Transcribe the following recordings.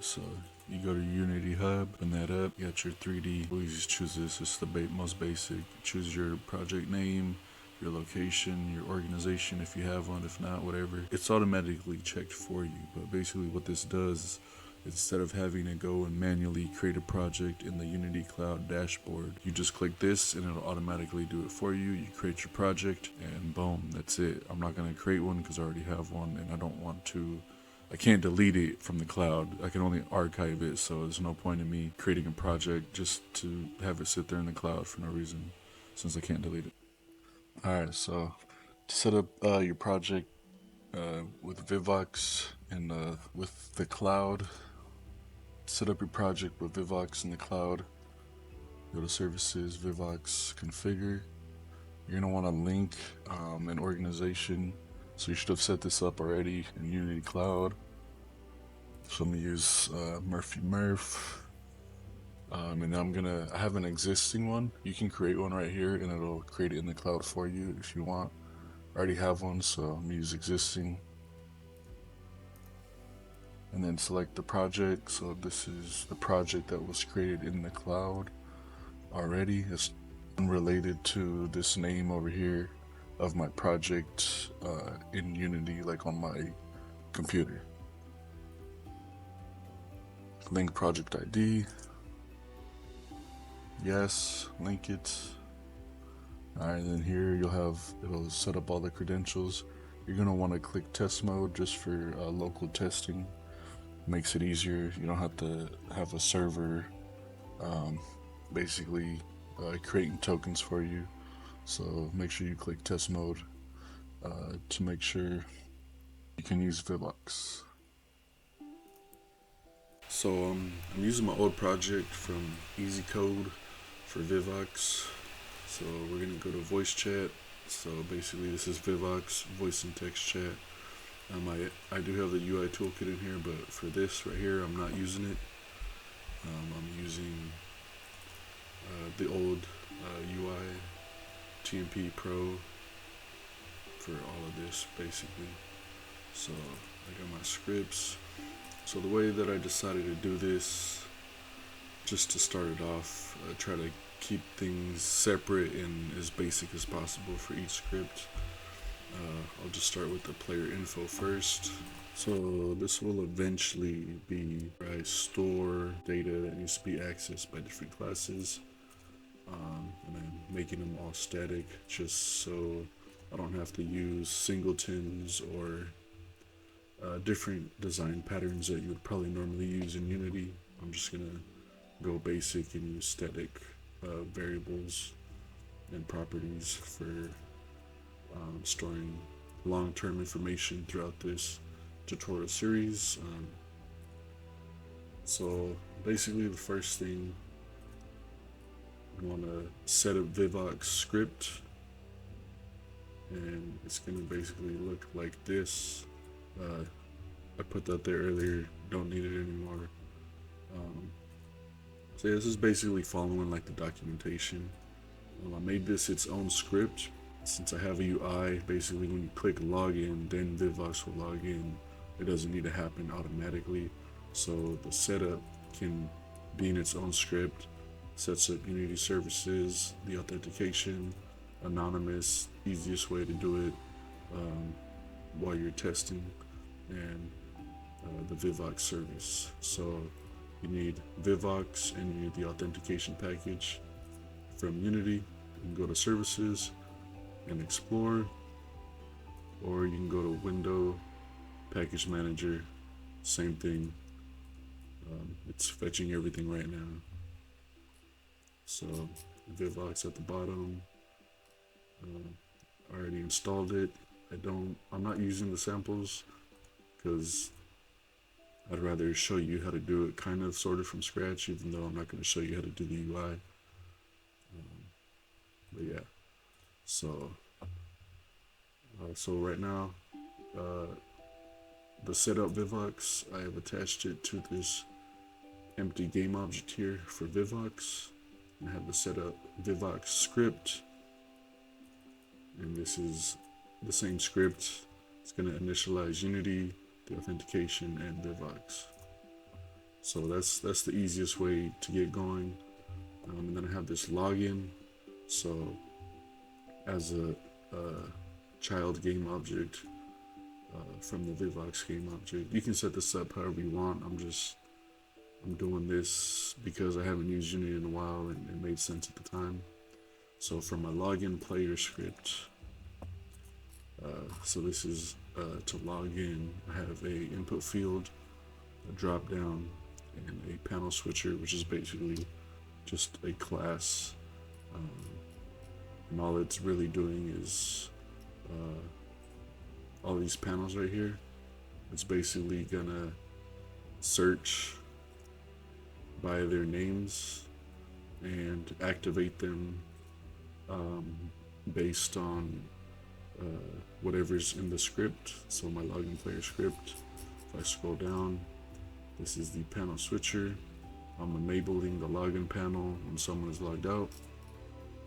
So you go to Unity Hub, open that up, you got your 3D. Always just choose this, it's the most basic. Choose your project name, your location, your organization if you have one, if not, whatever. It's automatically checked for you, but basically what this does, instead of having to go and manually create a project in the Unity Cloud dashboard, you just click this and it'll automatically do it for you. You create your project and boom, that's it. I'm not going to create one because I already have one and I can't delete it from the cloud. I can only archive it, so there's no point in me creating a project just to have it sit there in the cloud for no reason, since I can't delete it. Alright, so to set up your project with Vivox and with the cloud, set up your project with Vivox in the cloud. Go to Services, Vivox, Configure. You're going to want to link an organization. So you should have set this up already in Unity Cloud. So I'm going to use Murphy Murph. And then I have an existing one. You can create one right here and it'll create it in the cloud for you if you want. I already have one, so I'm going to use existing. And then select the project. So this is the project that was created in the cloud already. It's unrelated to this name over here of my project in Unity, like on my computer. Link project ID. Yes, link it. Alright, then here it'll set up all the credentials. You're gonna want to click test mode just for local testing. Makes it easier. You don't have to have a server basically creating tokens for you. So make sure you click test mode to make sure you can use Vivox. So I'm using my old project from Easy Code for Vivox. So we're gonna go to voice chat. So basically this is Vivox voice and text chat. I do have the UI toolkit in here, but for this right here I'm not using it. I'm using the old UI TMP Pro for all of this basically. So I got my scripts. So the way that I decided to do this, just to start it off, try to keep things separate and as basic as possible for each script. I'll just start with the player info first. So this will eventually be where I store data that needs to be accessed by different classes. And I'm making them all static just so I don't have to use singletons or different design patterns that you would probably normally use in Unity. I'm just gonna go basic and use static variables and properties for storing long-term information throughout this tutorial series. So basically the first thing, I want to set up Vivox script, and it's going to basically look like this. I put that there earlier, don't need it anymore. So yeah, this is basically following like the documentation. I made this its own script. Since I have a UI, basically when you click login, then Vivox will log in. It doesn't need to happen automatically. So the setup can be in its own script. Sets up Unity services, the authentication, anonymous, easiest way to do it while you're testing, and the Vivox service. So you need Vivox and you need the authentication package from Unity. You can go to services and explore, or you can go to window, package manager, same thing. It's fetching everything right now. So Vivox at the bottom. I already installed it. I'm not using the samples because I'd rather show you how to do it kind of sort of from scratch, even though I'm not going to show you how to do the UI. But yeah, so right now the setup Vivox, I have attached it to this empty game object here for Vivox. I have the setup Vivox script, and this is the same script. It's going to initialize Unity, the authentication, and Vivox. So that's the easiest way to get going. And then I have this login. So as a child game object from the Vivox game object, you can set this up however you want. I'm doing this because I haven't used Unity in a while and it made sense at the time. So for my login player script, so this is to log in. I have a input field, a drop down, and a panel switcher, which is basically just a class. Um, and all it's really doing is all these panels right here. It's basically gonna search by their names and activate them based on whatever's in the script. So my login player script, if I scroll down, this is the panel switcher. I'm enabling the login panel when someone is logged out.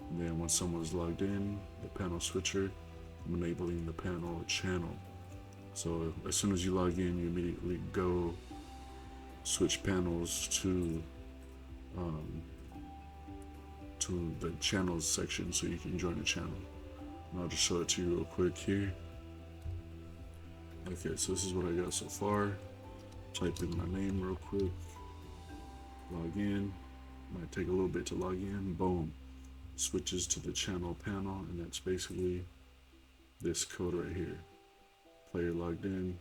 And then when someone is logged in, the panel switcher, I'm enabling the panel channel. So as soon as you log in, you immediately go switch panels to the channels section so you can join a channel. And I'll just show it to you real quick here. Okay, so this is what I got so far. Type in my name real quick. Log in. Might take a little bit to log in. Boom. Switches to the channel panel, and that's basically this code right here. Player logged in,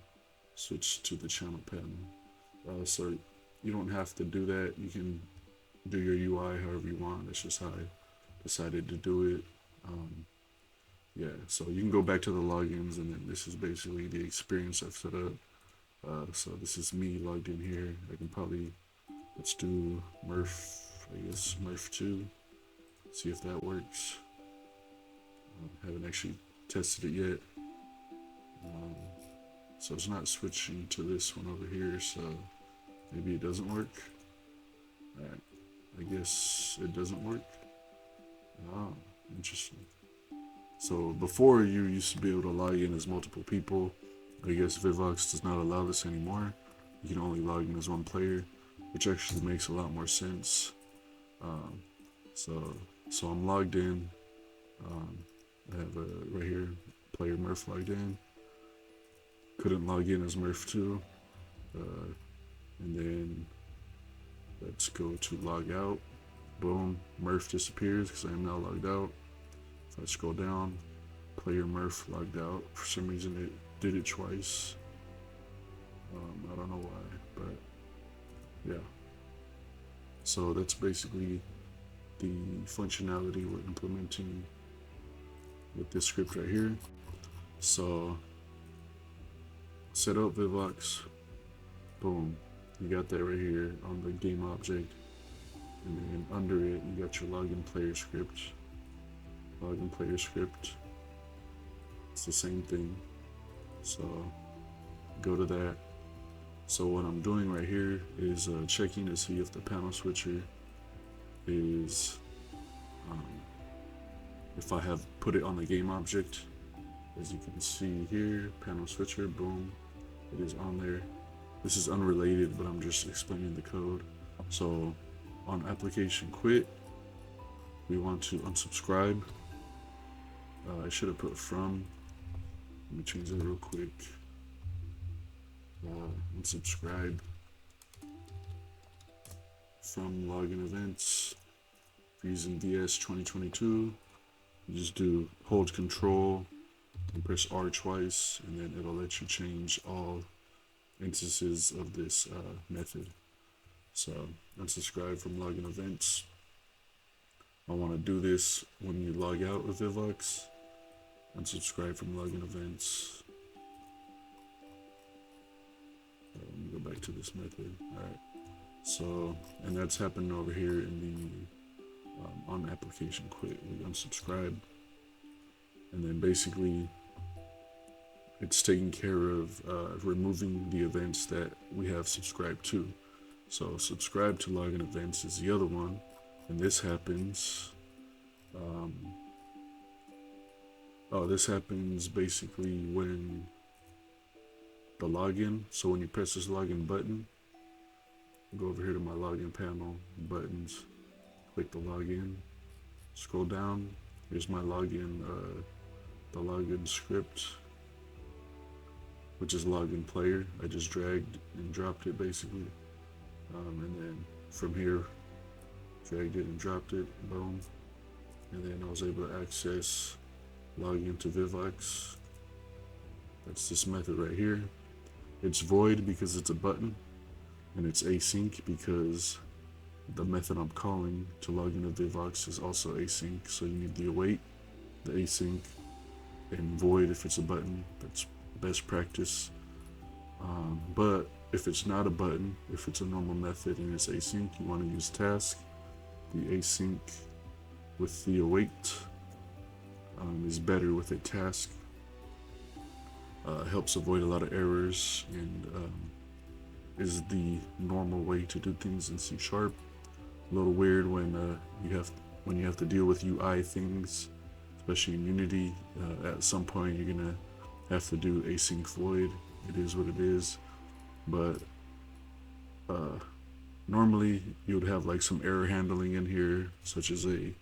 switch to the channel panel. So you don't have to do that. You can do your UI however you want. That's just how I decided to do it. Yeah, so you can go back to the logins, and then this is basically the experience I've set up. So this is me logged in here. I can probably, let's do Murph, I guess Murph 2, see if that works. Haven't actually tested it yet. So it's not switching to this one over here, so maybe it doesn't work. Alright, I guess it doesn't work. Oh, interesting. So before you used to be able to log in as multiple people. I guess Vivox does not allow this anymore. You can only log in as one player, which actually makes a lot more sense. So I'm logged in. I have right here, player Murph logged in. Couldn't log in as Murph 2. And then let's go to log out. Boom, Murph disappears because I am now logged out. If I scroll down, player Murph logged out. For some reason it did it twice. I don't know why, but yeah. So that's basically the functionality we're implementing with this script right here. So set up Vivox, boom, you got that right here on the game object, and then under it you got your login player script. Login player script, it's the same thing. So go to that. So what I'm doing right here is checking to see if the panel switcher is, if I have put it on the game object. As you can see here, panel switcher, boom, it is on there. This is unrelated, but I'm just explaining the code. So on application quit, we want to unsubscribe. I should have put from. Let me change that real quick. Unsubscribe from login events. If you're using VS 2022, you just do hold control and press R twice, and then it'll let you change all instances of this method. So unsubscribe from login events. I want to do this when you log out with Vivox. Unsubscribe from login events. Let me go back to this method. Alright. So, and that's happening over here in the on application quit. We unsubscribe. And then basically it's taking care of removing the events that we have subscribed to. So subscribe to login events is the other one. And this happens, this happens basically when the login, so when you press this login button, go over here to my login panel, buttons, click the login, scroll down. Here's my login, the login script, which is login player. I just dragged and dropped it basically, and then from here, dragged it and dropped it, boom, and then I was able to access login to Vivox. That's this method right here. It's void because it's a button, and it's async because the method I'm calling to log into Vivox is also async, so you need the await, the async, and void if it's a button. That's best practice. But if it's not a button, if it's a normal method and it's async, you want to use task. The async with the await is better with a task. Helps avoid a lot of errors and is the normal way to do things in C#. A little weird when you have to deal with UI things, especially in Unity. At some point, you're gonna have to do async void. It is what it is, but normally you would have like some error handling in here, such as a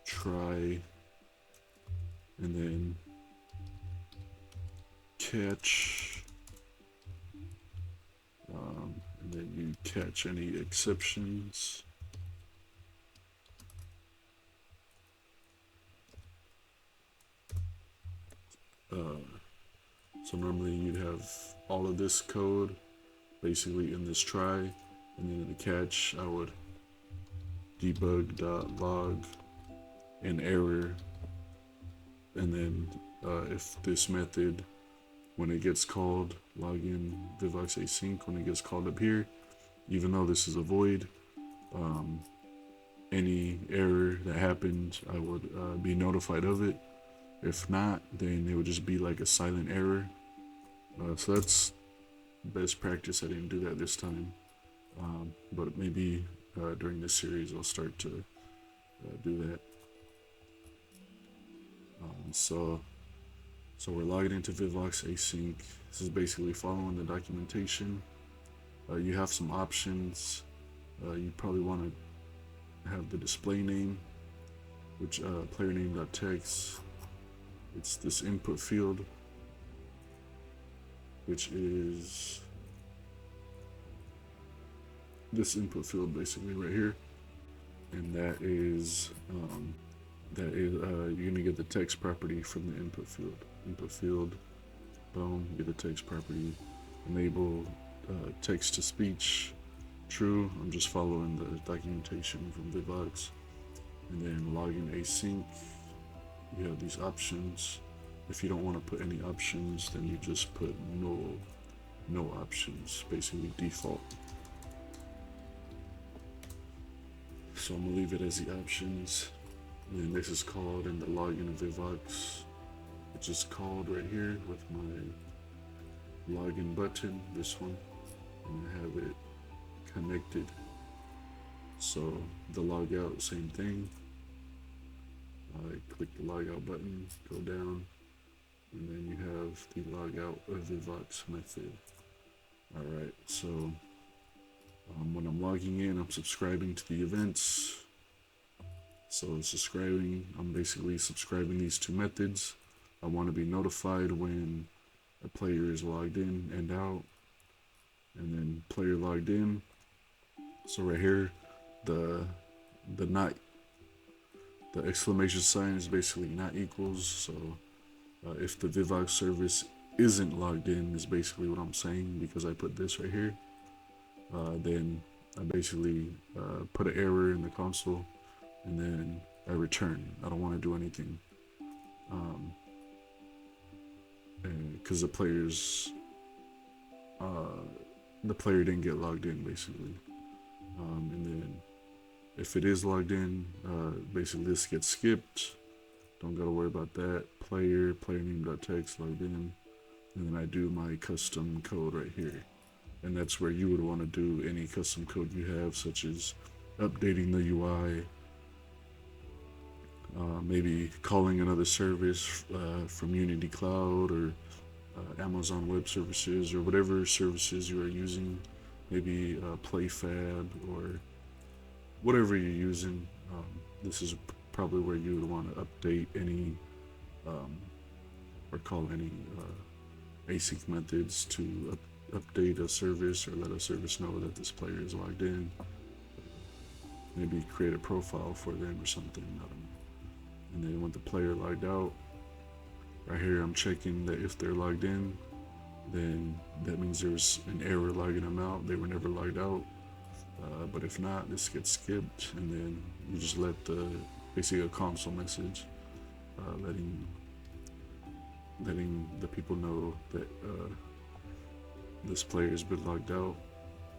try and then catch, and then you catch any exceptions. So normally you'd have all of this code basically in this try, and then in the catch I would debug.log an error, and then if this method, when it gets called, login Vivox async, when it gets called up here, even though this is a void, any error that happened, I would be notified of it. If not, then it would just be like a silent error. So that's best practice. I didn't do that this time, but maybe during this series I'll start to do that. So we're logged into Vivox async. This is basically following the documentation. You have some options. You probably want to have the display name, which player name.text. It's this input field, which is this input field basically right here, and that is you're gonna get the text property from the input field. Input field, boom, get the text property. Enable text to speech, true. I'm just following the documentation from Vivox. And then login async. You have these options. If you don't want to put any options, then you just put no options, basically default. So I'm gonna leave it as the options. And then this is called in the login of Vivox. It's just called right here with my login button, this one, and I have it connected. So the logout, same thing. I click the logout button, go down, and then you have the logout of Vivox method. Alright, so when I'm logging in, I'm subscribing to the events. So subscribing, I'm basically subscribing these two methods. I want to be notified when a player is logged in and out, and then player logged in. So right here, the exclamation sign is basically not equals. So if the Vivox service isn't logged in, is basically what I'm saying, because I put this right here. Then I basically put an error in the console, and then I return. I don't want to do anything, because the player didn't get logged in basically. And then if it is logged in, basically this gets skipped. Don't gotta worry about that. Player name.text logged in, and then I do my custom code right here. And that's where you would want to do any custom code you have, such as updating the UI, maybe calling another service from Unity Cloud or Amazon Web Services, or whatever services you are using. maybe PlayFab or whatever you're using. This is probably where you would want to update any um, or call any async methods to update a service or let a service know that this player is logged in. Maybe create a profile for them or something. I don't know. And then when the player logged out, right here I'm checking that if they're logged in, then that means there's an error logging them out. They were never logged out. But if not, this gets skipped, and then you just let basically a console message letting the people know that this player has been logged out.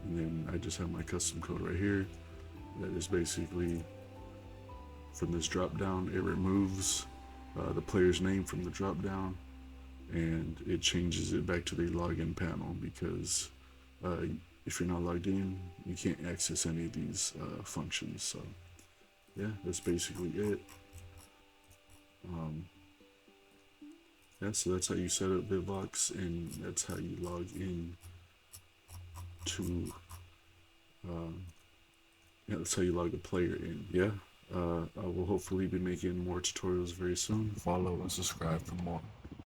And then I just have my custom code right here that is basically from this drop down. It removes the player's name from the drop down, and it changes it back to the login panel, because if you're not logged in, you can't access any of these functions. So yeah, that's basically it. Yeah, so that's how you set up Vivox, and that's how you log in to yeah, that's how you log a player in. Yeah, I will hopefully be making more tutorials very soon. Follow and subscribe for more.